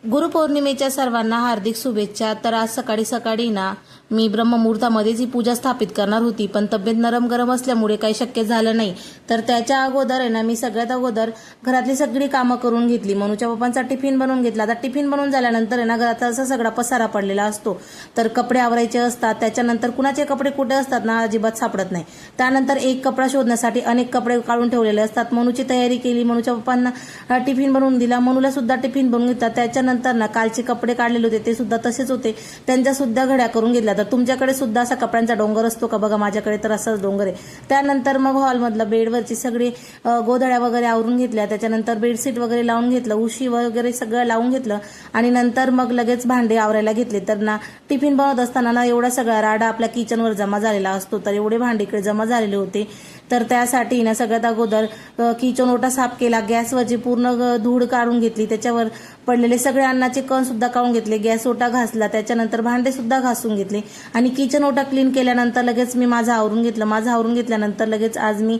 गुरुपौर्णिमेच्या सर्वांना हार्दिक शुभेच्छा। तर आज सकाळी सकाळी ना मी ब्रह्ममुहूर्तामध्येच ही पूजा स्थापित करणार होती, पण तब्येत नरम गरम असल्यामुळे काही शक्य झालं नाही। तर त्याच्या अगोदर आहे ना मी सगळ्यात अगोदर घरातली सगळी कामं करून घेतली। मनूच्या पप्पांचा टिफिन बनवून घेतला। आता टिफिन बनवून झाल्यानंतर आहे ना घरात असा सगळा पसारा पडलेला असतो, तर कपडे आवरायचे असतात। त्याच्यानंतर कुणाचे कपडे कुठे असतात ना अजिबात सापडत नाही। त्यानंतर एक कपडा शोधण्यासाठी अनेक कपडे काढून ठेवलेले असतात। मनूची तयारी केली, मनूच्या पप्पांना टिफिन बनवून दिला, मनूला सुद्धा टिफिन बनवून घेतला। त्याच्यानंतर ना कालचे कपडे काढलेले होते ते सुद्धा तसेच होते, त्यांच्या सुद्धा घड्या करून घेतल्या। तर तुमच्याकडे सुद्धा असा कपड्यांचा डोंगर असतो का बघा, माझ्याकडे तर असाच डोंगर आहे। त्यानंतर मग हॉलमधलं बेडवरची सगळी गोधड्या वगैरे आवरून घेतल्या। त्याच्यानंतर बेडशीट वगैरे लावून घेतलं, उशी वगैरे सगळं लावून घेतलं आणि नंतर मग लगेच भांडे आवरायला घेतले। तर ना टिफिन बनवत असताना ना एवढा सगळा राडा आपल्या किचनवर जमा झालेला असतो, तर एवढे भांडे इकडे जमा झालेले होते। तर त्यासाठी ना सगळ्यात अगोदर किचन ओटा साफ केला, गॅसवरची पूर्ण धूळ काढून घेतली, त्याच्यावर पडलेले सगळे अन्नाचे कण सुद्धा काढून घेतले, गॅस ओटा घासला, त्याच्यानंतर भांडे सुद्धा घासून घेतले आणि किचन ओटा क्लीन केल्यानंतर लगेच मी माझं आवरून घेतलं। माझं आवरून घेतल्यानंतर लगेच आज मी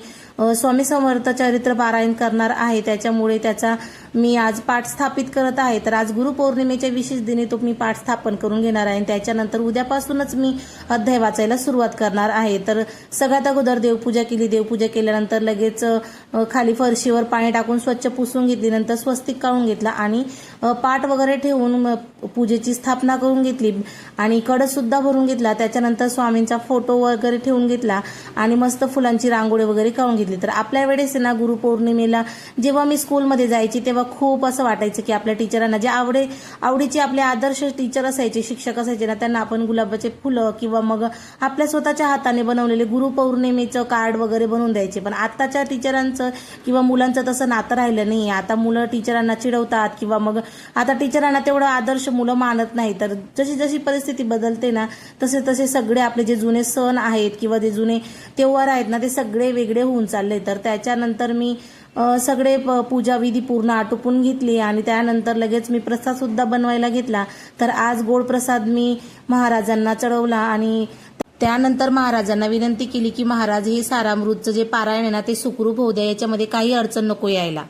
स्वामी समर्थ चरित्र पारायण करणार आहे, त्याच्यामुळे त्याचा मी आज पाठ स्थापित करत आहे। तर आज गुरुपौर्णिमेच्या विशेष दिनी तो मी पाठ स्थापन करून घेणार आहे। त्याच्यानंतर उद्यापासूनच मी अध्याय वाचायला सुरुवात करणार आहे। तर सगळ्यात अगोदर देवपूजा केली, देवपूजा केल्यानंतर लगेच खाली फरशीवर पाणी टाकून स्वच्छ पुसून घेतली, नंतर स्वस्तिक काढून घेतला आणि पाट वगैरे ठेवून पूजेची स्थापना करून घेतली आणि कळस सुद्धा भरून घेतला। त्याच्यानंतर स्वामींचा फोटो वगैरे ठेवून घेतला आणि मस्त फुलांची रांगोळी वगैरे काढून घेतली। तर आपल्या वेळेस ना गुरुपौर्णिमेला जेव्हा मी स्कूलमध्ये जायची तेव्हा खूप असं वाटायचं की आपल्या टीचरांना जे आवडीचे आपले आदर्श टीचर असायचे, शिक्षक असायचे ना, त्यांना आपण गुलाबाचे फुलं किंवा मग आपल्या स्वतःच्या हाताने बनवलेले गुरुपौर्णिमेचं कार्ड वगैरे बनवून द्यायचे। पण आताच्या टीचरांचं किंवा मुलांचं तसं नातं राहिलं नाही। आता मुलं टीचरांना चिडवतात किंवा मग आता टीचरांना तेवढं आदर्श मुलं मानत नाही। तर जशी जशी परिस्थिती बदलते ना तसे तसे सगळे आपले जे जुने सण आहेत किंवा जे जुने त्योहार आहेत ना ते सगळे वेगळे होऊन चालले। तर त्याच्यानंतर मी सगळे पूजा विधी पूर्ण आटोपून घेतली आणि त्यानंतर लगेच मी प्रसाद सुद्धा बनवायला घेतला। तर आज गोड प्रसाद मी महाराजांना चढवला आणि त्यानंतर महाराजांना विनंती केली की महाराज हे सारामृतचं जे पारायण आहे ना ते सुखरूप होऊ द्या, याच्यामध्ये काही अडचण नको यायला।